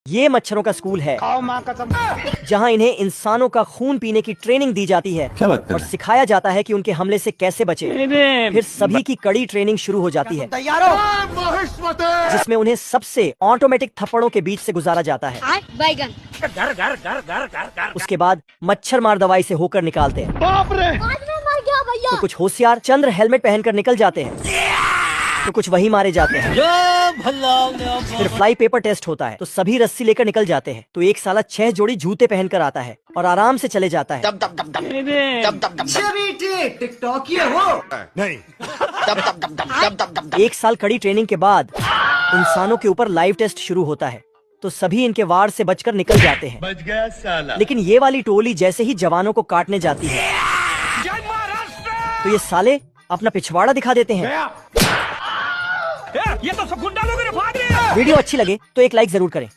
ये मच्छरों का स्कूल है जहाँ इन्हें इंसानों का खून पीने की ट्रेनिंग दी जाती है और सिखाया जाता है कि उनके हमले से कैसे बचे। फिर सभी की कड़ी ट्रेनिंग शुरू हो जाती है जिसमें उन्हें सबसे ऑटोमेटिक थप्पड़ों के बीच से गुजारा जाता है। उसके बाद मच्छर मार दवाई से होकर निकालते हैं। तो कुछ होशियार चंद्र हेलमेट पहनकर निकल जाते हैं, तो कुछ वही मारे जाते हैं। फिर फ्लाई पेपर टेस्ट होता है, तो सभी रस्सी लेकर निकल जाते हैं। तो एक साला 6 जोड़ी जूते पहनकर आता है और आराम से चले जाता है। एक साल कड़ी ट्रेनिंग के बाद इंसानों के ऊपर लाइव टेस्ट शुरू होता है, तो सभी इनके वार से बचकर निकल जाते हैं। बच गया साला। लेकिन ये वाली टोली जैसे ही जवानों को काटने जाती है तो ये साले अपना पिछवाड़ा दिखा देते हैं। ये तो सब गुंडा लोग ने भाग रहे हैं। वीडियो अच्छी लगे तो एक लाइक जरूर करें।